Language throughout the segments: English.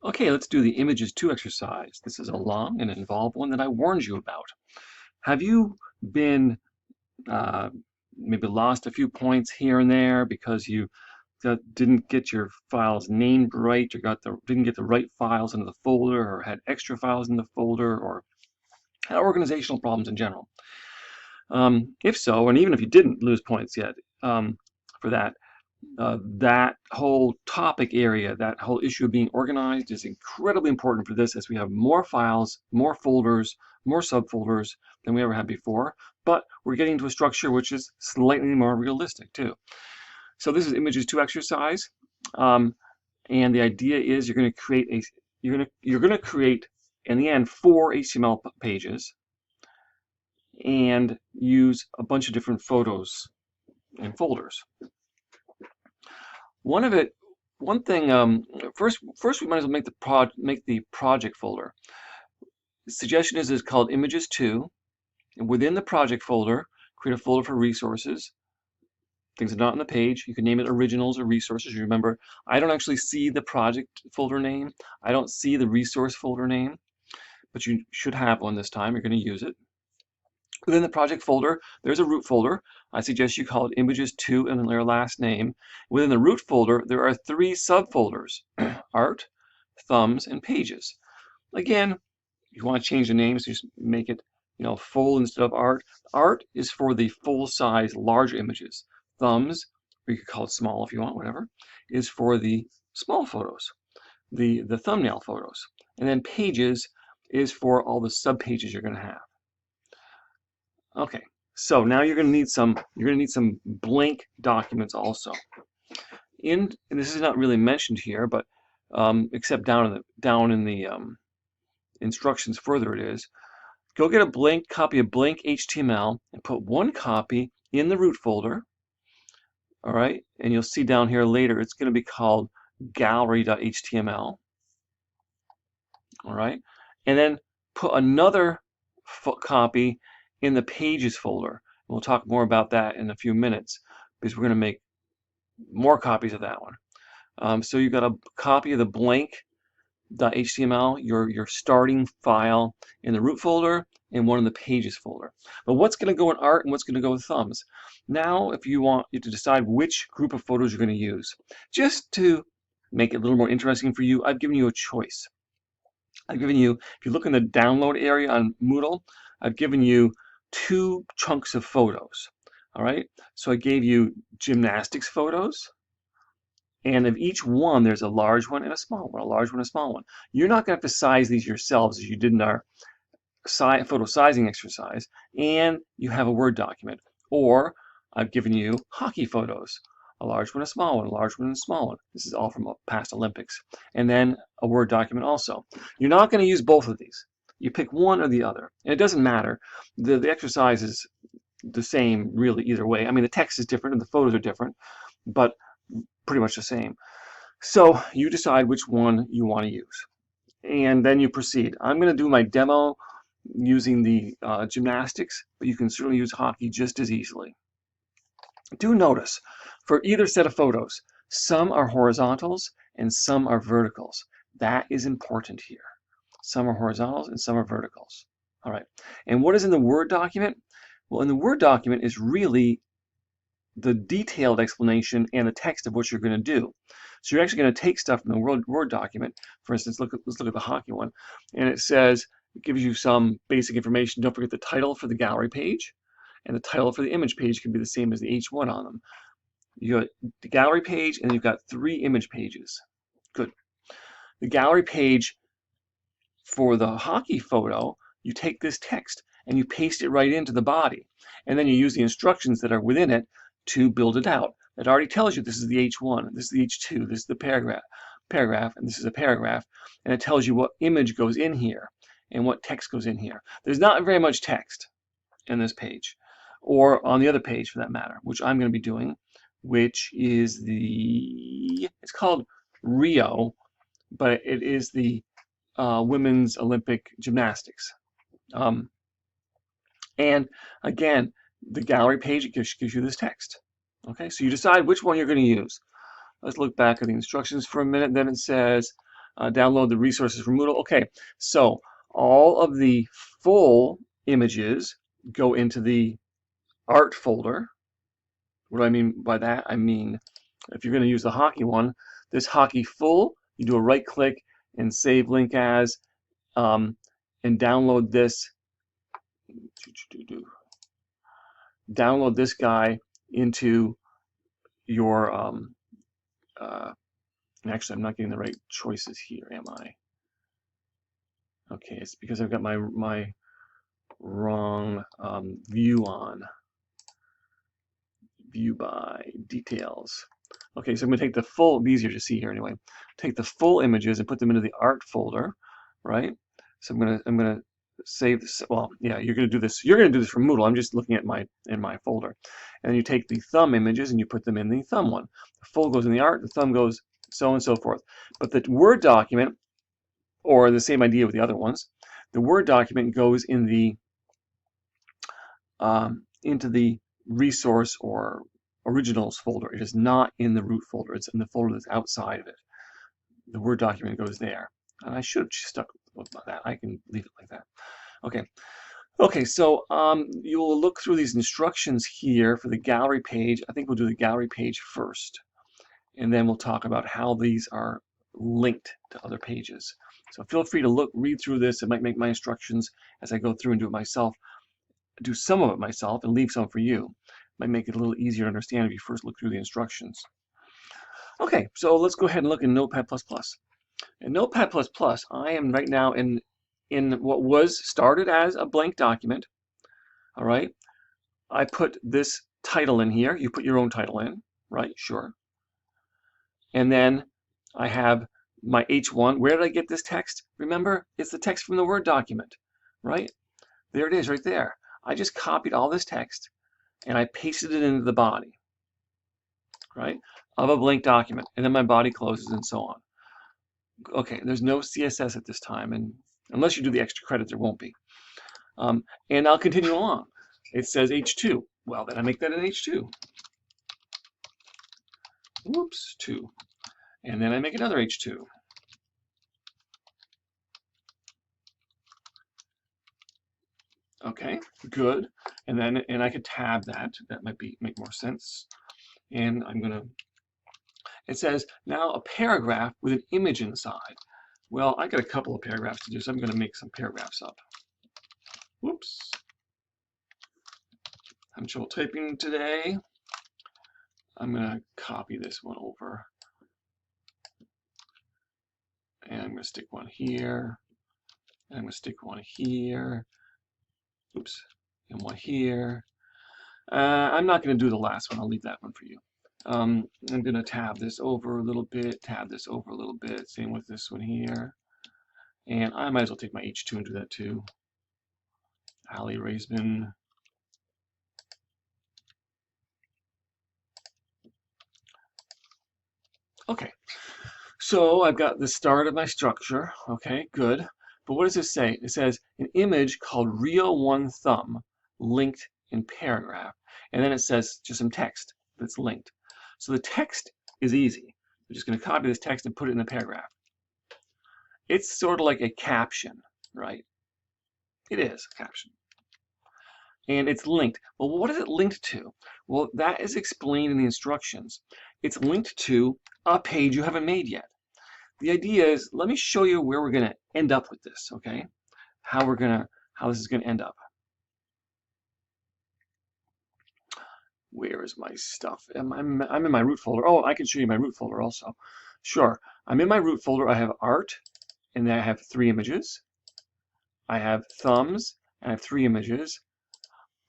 Okay, let's do the images 2 exercise. This is a long and involved one that I warned you about. Have you been uh, maybe lost a few points here and there because you didn't get your files named right, or didn't get the right files into the folder, or had extra files in the folder, or had organizational problems in general? If so, and even if you didn't lose points yet for that, that whole topic area, that whole issue of being organized is incredibly important for this, as we have more files, more folders, more subfolders than we ever had before, but we're getting to a structure which is slightly more realistic too. So this is images 2 exercise, and the idea is you're going to create in the end 4 HTML pages and use a bunch of different photos and folders. One thing, first we might as well make the project folder. The suggestion is called images 2, and within the project folder, create a folder for resources. Things that are not on the page. You can name it originals or resources. You remember, I don't actually see the project folder name. I don't see the resource folder name, but you should have one this time. You're going to use it. Within the project folder, there's a root folder. I suggest you call it images 2 and then their last name. Within the root folder, there are 3 subfolders: art, thumbs, and pages. Again, if you want to change the names, just make it, full instead of art. Art is for the full-size, large images. Thumbs, or you could call it small if you want, whatever, is for the small photos, the thumbnail photos. And then pages is for all the subpages you're going to have. Okay, so now you're going to need some blank documents also. And this is not really mentioned here, but except down in the instructions further it is. Go get a copy of blank HTML and put one copy in the root folder. All right, and you'll see down here later it's going to be called gallery.html. All right, and then put another copy in the pages folder. We'll talk more about that in a few minutes because we're going to make more copies of that one. So you've got a copy of the blank.html, your starting file, in the root folder and one in the pages folder. But what's going to go in art and what's going to go with thumbs? Now, if you want to decide which group of photos you're going to use, just to make it a little more interesting for you, I've given you a choice. I've given you, if you look in the download area on Moodle, I've given you 2 chunks of photos. All right, so I gave you gymnastics photos, and of each one there's a large one and a small one, a large one and a small one. You're not going to have to size these yourselves as you did in our photo sizing exercise, and you have a Word document. Or I've given you hockey photos, a large one, a small one, a large one, and a small one. This is all from past Olympics. And then a Word document also. You're not going to use both of these. You pick one or the other. And it doesn't matter. The exercise is the same, really, either way. I mean, the text is different and the photos are different, but pretty much the same. So you decide which one you want to use. And then you proceed. I'm going to do my demo using the gymnastics, but you can certainly use hockey just as easily. Do notice, for either set of photos, some are horizontals and some are verticals. That is important here. Some are horizontals and some are verticals. All right. And what is in the Word document? Well, in the Word document is really the detailed explanation and the text of what you're going to do. So you're actually going to take stuff from the Word document. For instance, let's look at the hockey one. And it says, it gives you some basic information. Don't forget the title for the gallery page, and the title for the image page can be the same as the H1 on them. You got the gallery page, and you've got 3 image pages. Good. The gallery page for the hockey photo, you take this text and you paste it right into the body, and then you use the instructions that are within it to build it out. It already tells you this is the H1, this is the H2, this is the paragraph, and this is a paragraph, and it tells you what image goes in here and what text goes in here. There's not very much text in this page, or on the other page for that matter, which I'm going to be doing, which is it's called Rio, but it is the Women's Olympic Gymnastics. And again, the gallery page gives you this text. Okay, so you decide which one you're going to use. Let's look back at the instructions for a minute. Then it says download the resources from Moodle. Okay, so all of the full images go into the art folder. What do I mean by that? I mean, if you're going to use the hockey one, this hockey full, you do a right click and save link as, and download this. Download this guy into your. Actually, I'm not getting the right choices here, am I? Okay, it's because I've got my wrong view on. View by details. Okay, so I'm going to take the full, it'll be easier to see here anyway. Take the full images and put them into the art folder, right? So I'm gonna save this. Well, yeah, you're gonna do this. You're gonna do this from Moodle. I'm just looking at in my folder. And then you take the thumb images and you put them in the thumb one. The full goes in the art, the thumb goes so on and so forth. But the Word document, or the same idea with the other ones, the Word document goes in the into the resource or originals folder. It is not in the root folder. It's in the folder that's outside of it. The Word document goes there. And I should have stuck with that. I can leave it like that. Okay. Okay, so you'll look through these instructions here for the gallery page. I think we'll do the gallery page first. And then we'll talk about how these are linked to other pages. So feel free to read through this. It might make my instructions as I go through and do it myself. Do some of it myself and leave some for you. It might make it a little easier to understand if you first look through the instructions. Okay, so let's go ahead and look in Notepad++. In Notepad++, I am right now in what was started as a blank document. All right, I put this title in here. You put your own title in, right? Sure. And then I have my H1. Where did I get this text? Remember, it's the text from the Word document, right? There it is right there. I just copied all this text and I pasted it into the body, right, of a blank document. And then my body closes and so on. Okay, there's no CSS at this time, and unless you do the extra credit, there won't be. And I'll continue along. It says H2. Well, then I make that an H2. Whoops, 2. And then I make another H2. Okay, good. And I could tab that. That might make more sense. And I'm gonna. It says now a paragraph with an image inside. Well, I got a couple of paragraphs to do, so I'm going to make some paragraphs up. Whoops. I'm trouble typing today. I'm going to copy this one over. And I'm going to stick one here. And I'm going to stick one here. Oops. And one here. I'm not going to do the last one. I'll leave that one for you. I'm going to tab this over a little bit, tab this over a little bit. Same with this one here. And I might as well take my H2 and do that too. Ali Raisman. Okay, so I've got the start of my structure. Okay, good. But what does this say? It says an image called Rio1 thumb linked in paragraph. And then it says just some text that's linked. So the text is easy. I'm just going to copy this text and put it in a paragraph. It's sort of like a caption, right? It is a caption. And it's linked. Well, what is it linked to? Well, that is explained in the instructions. It's linked to a page you haven't made yet. The idea is, let me show you where we're going to end up with this, okay? How this is going to end up. Where is my stuff? I'm in my root folder. Oh, I can show you my root folder also. Sure. I'm in my root folder. I have art, and then I have 3 images. I have thumbs, and I have 3 images.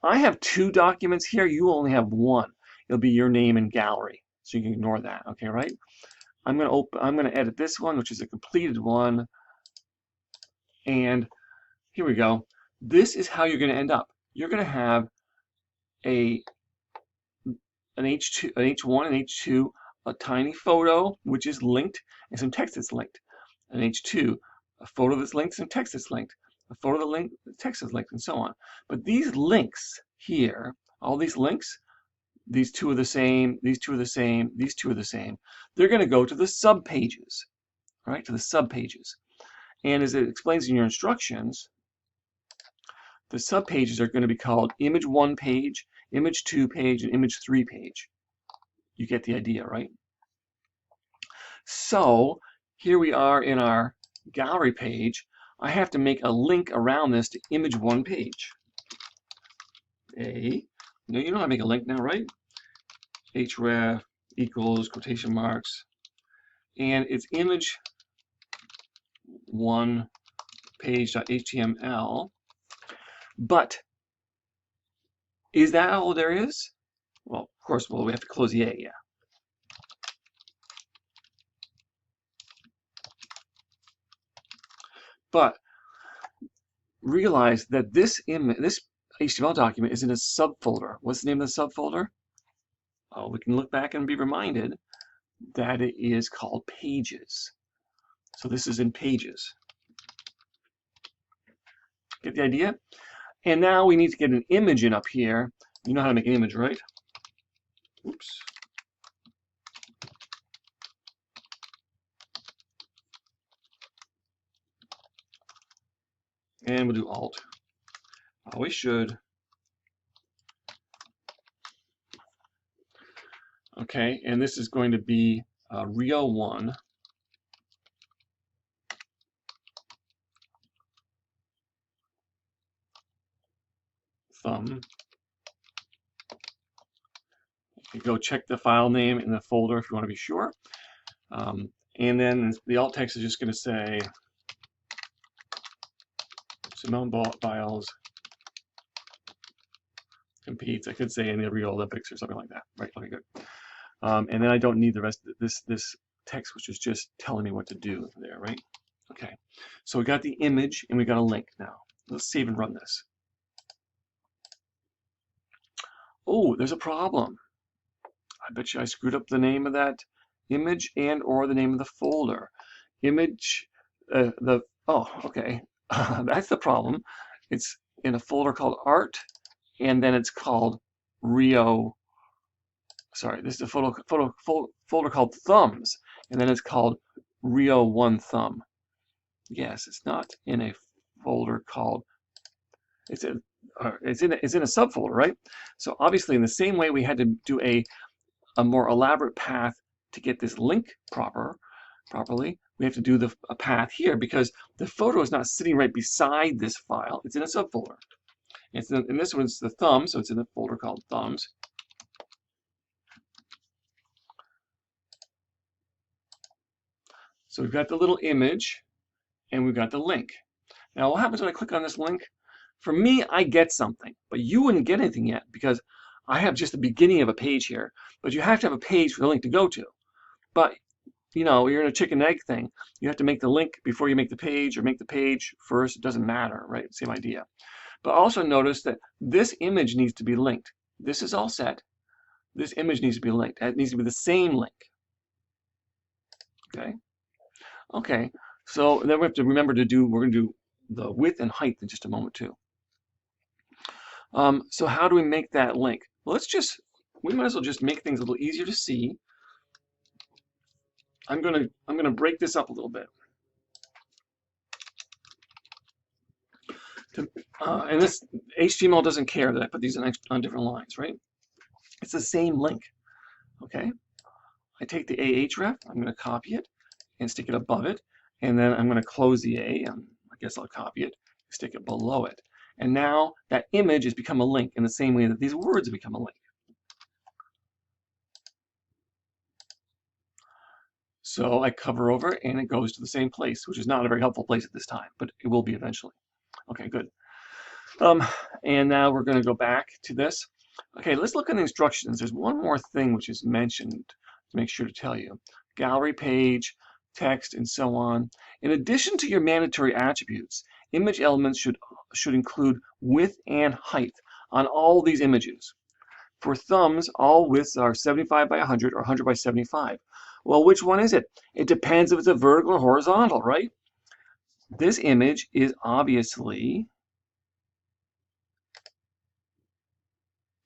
I have 2 documents here. You only have 1. It'll be your name and gallery, so you can ignore that. Okay, right? I'm going to edit this one, which is a completed one, and here we go. This is how you're going to end up. You're going to have an H1 and H2, a tiny photo which is linked, and some text that's linked. An H2, a photo that's linked, some text that's linked. A photo that linked, the text is linked, and so on. But these links here, all these links, these 2 are the same, these 2 are the same, these 2 are the same. They're going to go to the subpages. right, to the subpages. And as it explains in your instructions, the subpages are going to be called image 1 page, image 2 page, and image 3 page. You get the idea, right? So here we are in our gallery page. I have to make a link around this to image 1 page. You know how to make a link now, right? href equals quotation marks, and it's image 1 page.html. But is that all there is? Well, of course, we have to close the A, yeah. But realize that this HTML document is in a subfolder. What's the name of the subfolder? Oh, we can look back and be reminded that it is called Pages. So this is in Pages. Get the idea? And now we need to get an image in up here. You know how to make an image, right? Oops. And we'll do Alt. Always should. Okay, and this is going to be Rio 1. Thumb. You go check the file name in the folder if you want to be sure. And then the alt text is just going to say Simone Biles competes. I could say in the Rio Olympics or something like that. Right, okay, good. And then I don't need the rest of this text, which is just telling me what to do there, right? Okay, so we got the image and we got a link now. Let's save and run this. Oh, there's a problem. I bet you I screwed up the name of that image and or the name of the folder. Image, okay. That's the problem. It's in a folder called Art, and then it's called Rio. Sorry, this is a folder called Thumbs, and then it's called Rio 1 Thumb. Yes, it's not in a folder called. It's in a subfolder, right? So obviously, in the same way, we had to do a more elaborate path to get this link properly. We have to do a path here because the photo is not sitting right beside this file. It's in a subfolder. And this one's the thumb, so it's in a folder called Thumbs. So we've got the little image, and we've got the link. Now, what happens when I click on this link? For me, I get something, but you wouldn't get anything yet because I have just the beginning of a page here. But you have to have a page for the link to go to. But you know, you're in a chicken egg thing. You have to make the link before you make the page, or make the page first. It doesn't matter, right? Same idea. But also notice that this image needs to be linked. This is all set. This image needs to be linked. It needs to be the same link. Okay. Okay. So then we have to remember to do. We're going to do the width and height in just a moment too. So how do we make that link? Well, we might as well just make things a little easier to see. I'm gonna break this up a little bit. And this HTML doesn't care that I put these on different lines, right? It's the same link. Okay. I take the ahref. I'm going to copy it and stick it above it, and then I'm going to close the A. I guess I'll copy it, stick it below it, and now that image has become a link in the same way that these words have become a link. So I cover over and it goes to the same place, which is not a very helpful place at this time, but it will be eventually. Okay, good. And now we're going to go back to this. Okay, let's look at the instructions. There's one more thing which is mentioned to make sure to tell you. Gallery page, text, and so on. In addition to your mandatory attributes, image elements should include width and height on all these images. For thumbs, all widths are 75 by 100 or 100 by 75. Well, which one is it? It depends if it's a vertical or horizontal, right? This image is obviously,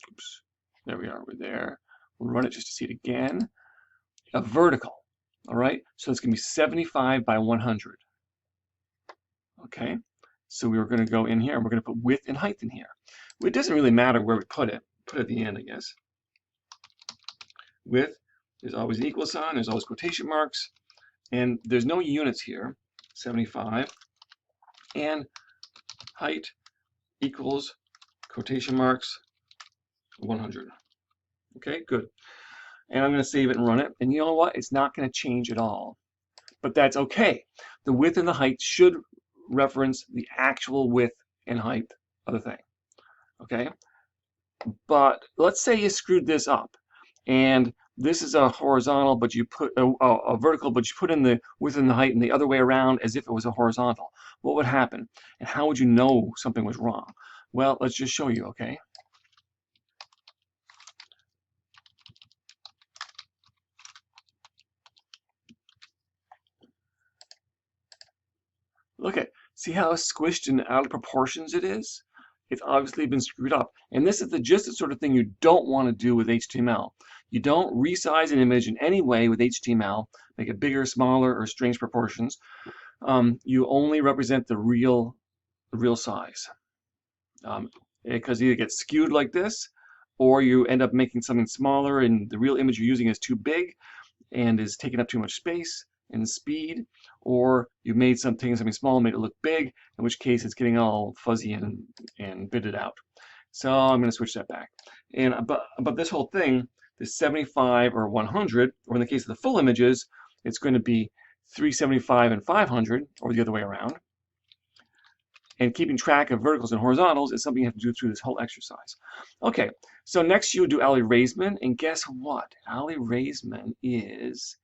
oops, there we are, we're there. We'll run it just to see it again. A vertical. All right, so it's going to be 75 by 100. Okay, so we were going to go in here and we're going to put width and height in here. It doesn't really matter where we put it. Put it at the end, I guess. Width is always an equal sign. There's always quotation marks. And there's no units here. 75. And height equals quotation marks 100. Okay, good. And I'm going to save it and run it. And you know what? It's not going to change at all. But that's okay. The width and the height should reference the actual width and height of the thing. Okay? But let's say you screwed this up. And this is a horizontal, but you put a vertical, but you put in the width and the height and the other way around as if it was a horizontal. What would happen? And how would you know something was wrong? Well, let's just show you, okay? Look at, see how squished and out of proportions it is? It's obviously been screwed up. And this is just the sort of thing you don't want to do with HTML. You don't resize an image in any way with HTML, make it bigger, smaller, or strange proportions. You only represent the real size. Because either it gets skewed like this, or you end up making something smaller and the real image you're using is too big and is taking up too much space and speed, or you made taking something small and made it look big, in which case it's getting all fuzzy and bitted out. So I'm going to switch that back. And but this whole thing, this 75 or 100, or in the case of the full images, it's going to be 375 and 500, or the other way around. And keeping track of verticals and horizontals is something you have to do through this whole exercise. Okay, so next you would do alley raisement, and guess what? Alley raisement is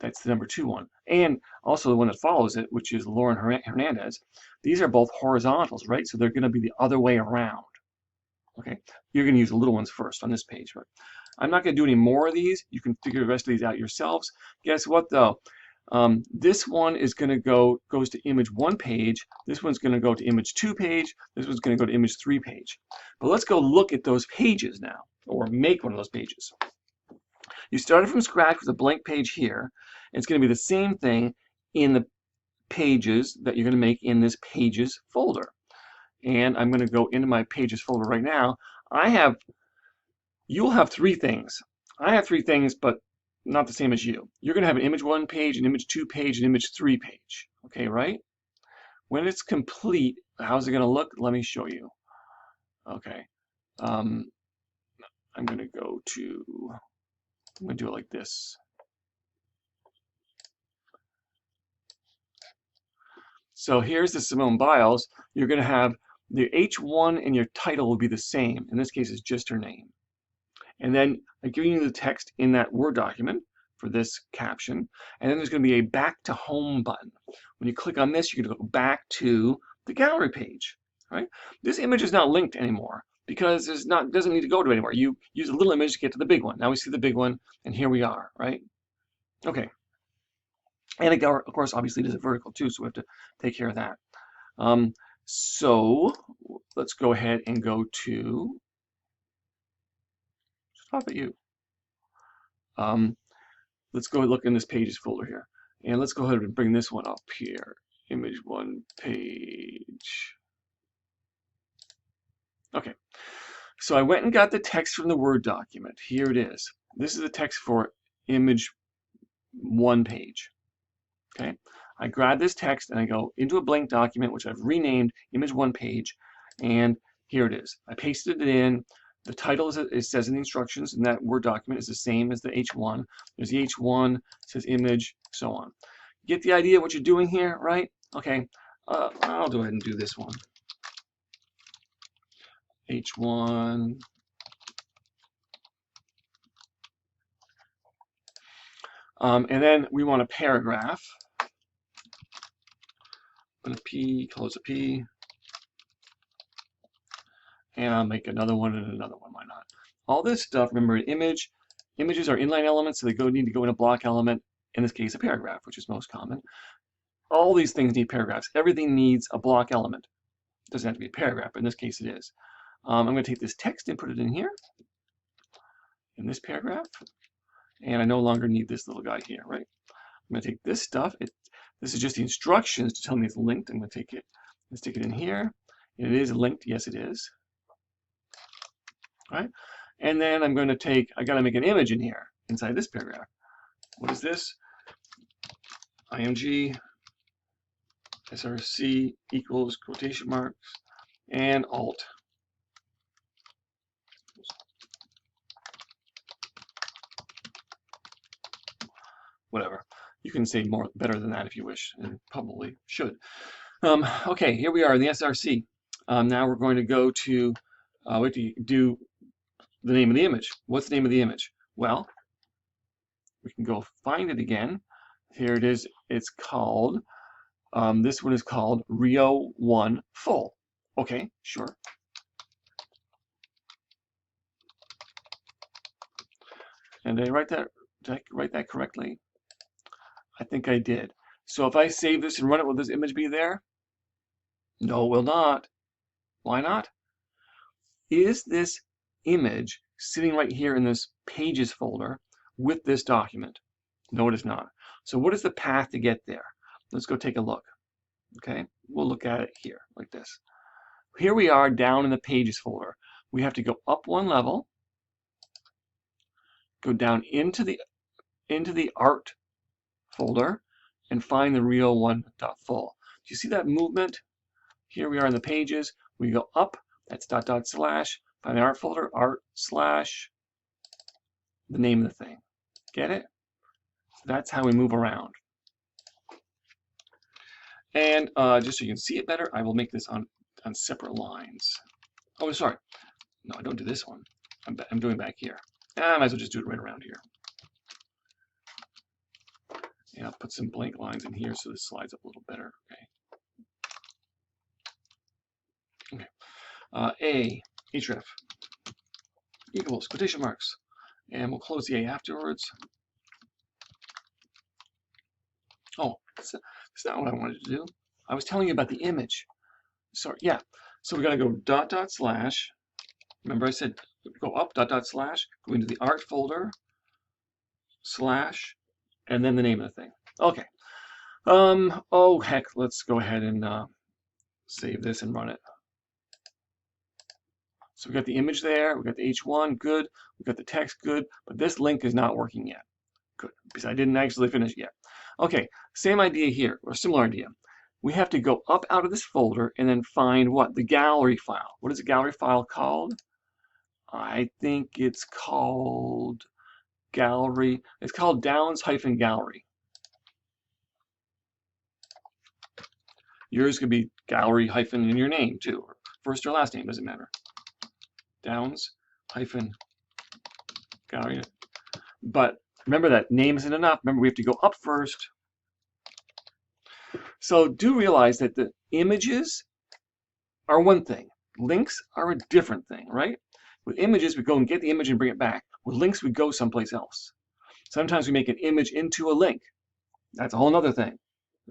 that's the number 2 one. And also the one that follows it, which is Lauren Hernandez. These are both horizontals, right? So they're going to be the other way around. Okay, you're going to use the little ones first on this page. But I'm not going to do any more of these. You can figure the rest of these out yourselves. Guess what, though? This one is going to goes to image 1 page. This one's going to go to image 2 page. This one's going to go to image 3 page. But let's go look at those pages now, or make one of those pages. You started from scratch with a blank page here. It's going to be the same thing in the pages that you're going to make in this pages folder. And I'm going to go into my pages folder right now. You'll have 3 things. I have 3 things, but not the same as you. You're going to have an image 1 page, an image 2 page, an image 3 page. Okay, right? When it's complete, how's it going to look? Let me show you. Okay. I'm going to do it like this. So here's the Simone Biles. You're going to have the H1 and your title will be the same. In this case, it's just her name. And then I'm giving you the text in that Word document for this caption. And then there's going to be a back to home button. When you click on this, you're going to go back to the gallery page. Right? This image is not linked anymore because it doesn't need to go to anywhere. You use a little image to get to the big one. Now we see the big one, and here we are, right? Okay. And of course, obviously, it is a vertical too, so we have to take care of that. So let's go ahead and go to, stop at you. Let's go look in this pages folder here. And let's go ahead and bring this one up here. Image 1 page. Okay. So I went and got the text from the Word document. Here it is. This is the text for image 1 page. Okay. I grab this text and I go into a blank document, which I've renamed image 1 page, and here it is. I pasted it in. The title, it says in the instructions in that Word document, is the same as the H1. There's the H1, it says image, so on. Get the idea of what you're doing here, right? Okay, I'll go ahead and do this one. H1. And then we want a paragraph. Put a P, close a P. And I'll make another one and another one, why not? All this stuff, remember, images are inline elements, so they need to go in a block element, in this case a paragraph, which is most common. All these things need paragraphs. Everything needs a block element. It doesn't have to be a paragraph, but in this case it is. I'm going to take this text and put it in here, in this paragraph. and I no longer need this little guy here, right? I'm going to take this stuff. This is just the instructions to tell me it's linked. I'm going to take it and stick it in here. And it is linked. Yes, it is. All right. And then I'm going to take, I got to make an image in here inside this paragraph. What is this? IMG SRC equals quotation marks and alt. Whatever. You can say more better than that if you wish, and probably should. Okay, here we are in the SRC. Now we're going to go to, we have to do the name of the image. What's the name of the image? Well, we can go find it again. Here it is. It's called, this one is called Rio 1 Full. Okay, sure. And did I write that correctly? I think I did. So if I save this and run it, will this image be there? No, it will not. Why not? Is this image sitting right here in this Pages folder with this document? No, it is not. So what is the path to get there? Let's go take a look. Okay, we'll look at it here like this. Here we are down in the Pages folder. We have to go up one level, go down into the Art folder, and find the Rio1.full. Do you see that movement? Here we are in the Pages. We go up. That's .. find the Art folder, art / the name of the thing. Get it? So that's how we move around. And just so you can see it better, I will make this on separate lines. Oh, sorry. No, I don't do this one. I'm doing back here. I might as well just do it right around here. And I'll put some blank lines in here so this slides up a little better. Okay. Okay. Href equals quotation marks, and we'll close the A afterwards. Oh, that's not what I wanted to do. I was telling you about the image. Sorry, yeah. So we got to go .. Remember I said go up .. go into the Art folder / and then the name of the thing. Okay. Oh heck, let's go ahead and save this and run it. So we got the image there, we got the H1, good. We got the text, good. But this link is not working yet. Good, because I didn't actually finish yet. Okay, same idea here, or similar idea. We have to go up out of this folder and then find what? The gallery file. What is the gallery file called? I think it's called gallery. It's called Downs-Gallery. Yours could be gallery hyphen in your name too, or first or last name, doesn't matter. Downs-Gallery. But remember that name isn't enough. Remember, we have to go up first. So do realize that the images are one thing. Links are a different thing, right? With images, we go and get the image and bring it back. With links, we go someplace else. Sometimes we make an image into a link. That's a whole other thing.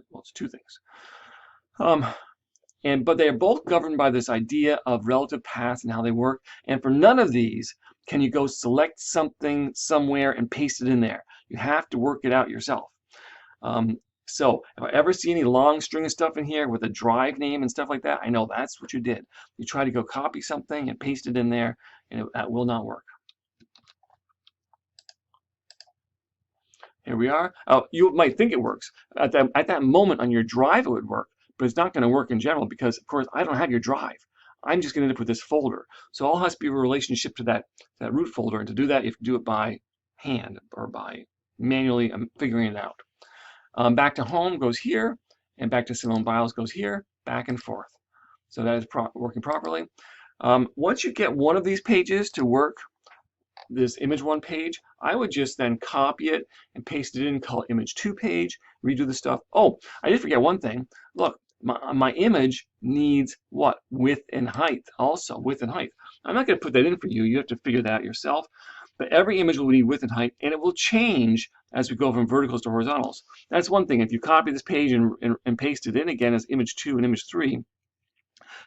Well, it's two things. But they are both governed by this idea of relative paths and how they work. And for none of these can you go select something somewhere and paste it in there. You have to work it out yourself. So if I ever see any long string of stuff in here with a drive name and stuff like that, I know that's what you did. You try to go copy something and paste it in there, and that will not work. Here we are. You might think it works. At that moment on your drive, it would work, but it's not going to work in general because, of course, I don't have your drive. I'm just going to end up with this folder. So all has to be a relationship to that root folder, and to do that, you have to do it by hand or by manually figuring it out. Back to home goes here, and back to Simone Biles goes here, back and forth. So that is working properly. Once you get one of these pages to work, this image 1 page, I would just then copy it and paste it in, call it image 2 page, redo the stuff. Oh, I did forget one thing. Look, my image needs what? Width and height. Also, width and height. I'm not going to put that in for you. You have to figure that out yourself. But every image will need width and height, and it will change as we go from verticals to horizontals. That's one thing. If you copy this page and paste it in again as image 2 and image 3,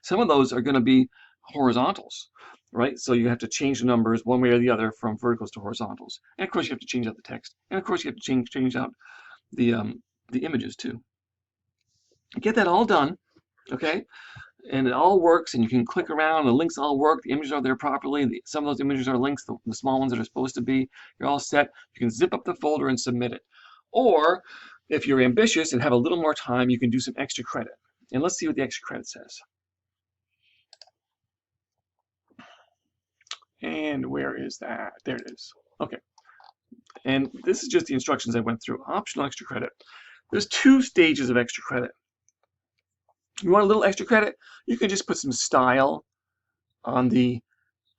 some of those are going to be horizontals, right? So you have to change the numbers one way or the other from verticals to horizontals. And of course you have to change out the text. And of course you have to change out the images too. Get that all done, okay? And it all works, and you can click around, the links all work, the images are there properly, some of those images are links, the small ones that are supposed to be, you're all set. You can zip up the folder and submit it. Or, if you're ambitious and have a little more time, you can do some extra credit. And let's see what the extra credit says. And where is that? There it is. Okay. And this is just the instructions I went through. Optional extra credit. There's 2 stages of extra credit. You want a little extra credit? You can just put some style on the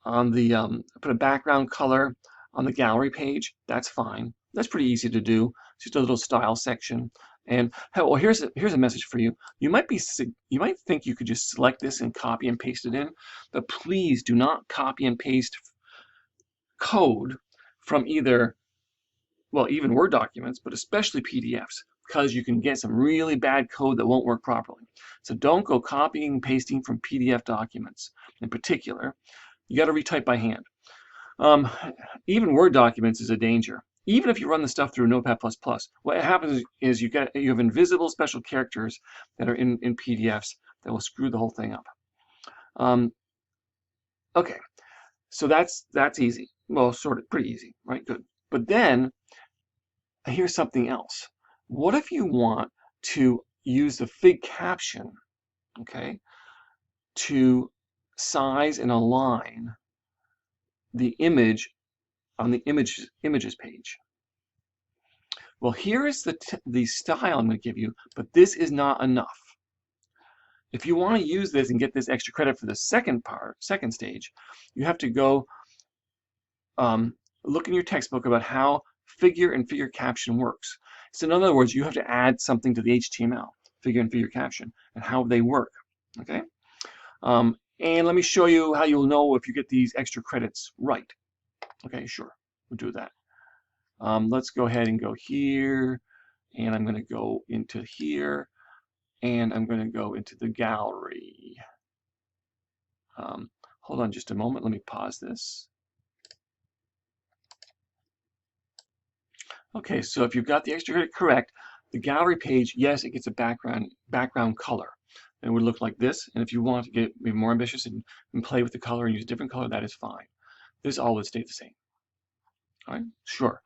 put a background color on the gallery page. That's fine. That's pretty easy to do. Just a little style section. And well, here's a message for you. You might think you could just select this and copy and paste it in, but please do not copy and paste code from either, well, even Word documents, but especially PDFs, because you can get some really bad code that won't work properly. So don't go copying and pasting from PDF documents in particular. You got to retype by hand. Even Word documents is a danger. Even if you run the stuff through Notepad++, what happens is you have invisible special characters that are in PDFs that will screw the whole thing up. Okay, so that's easy. Well, sort of pretty easy, right? Good. But then here's something else. What if you want to use the fig caption, okay, to size and align the image on the images page? Well, here is the style I'm going to give you, but this is not enough. If you want to use this and get this extra credit for the second stage, you have to go look in your textbook about how figure and figure caption works. So in other words, you have to add something to the HTML, figure and figure caption, and how they work, okay? And let me show you how you'll know if you get these extra credits right. Okay, sure, we'll do that. Let's go ahead and go here, and I'm going to go into here, and I'm going to go into the gallery. Hold on just a moment, let me pause this. Okay, so if you've got the extra credit correct, the gallery page, yes, it gets a background color. It would look like this, and if you want to be more ambitious and play with the color and use a different color, that is fine. This all would stay the same. All right, sure.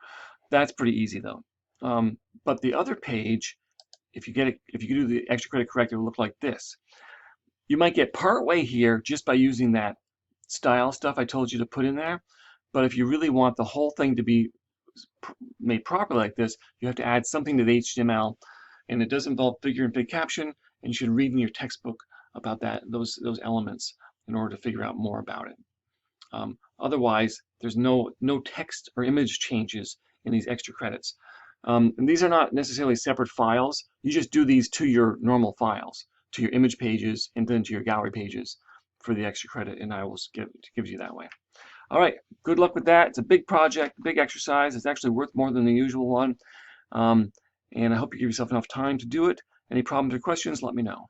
That's pretty easy though. But the other page, if you do the extra credit correct, it will look like this. You might get part way here just by using that style stuff I told you to put in there. But if you really want the whole thing to be made properly like this, you have to add something to the HTML, and it does involve figure and fig caption, and you should read in your textbook about those elements in order to figure out more about it. Otherwise, there's no text or image changes in these extra credits. And these are not necessarily separate files. You just do these to your normal files, to your image pages, and then to your gallery pages for the extra credit, and I will give you that way. All right, good luck with that. It's a big project, big exercise. It's actually worth more than the usual one. And I hope you give yourself enough time to do it. Any problems or questions, let me know.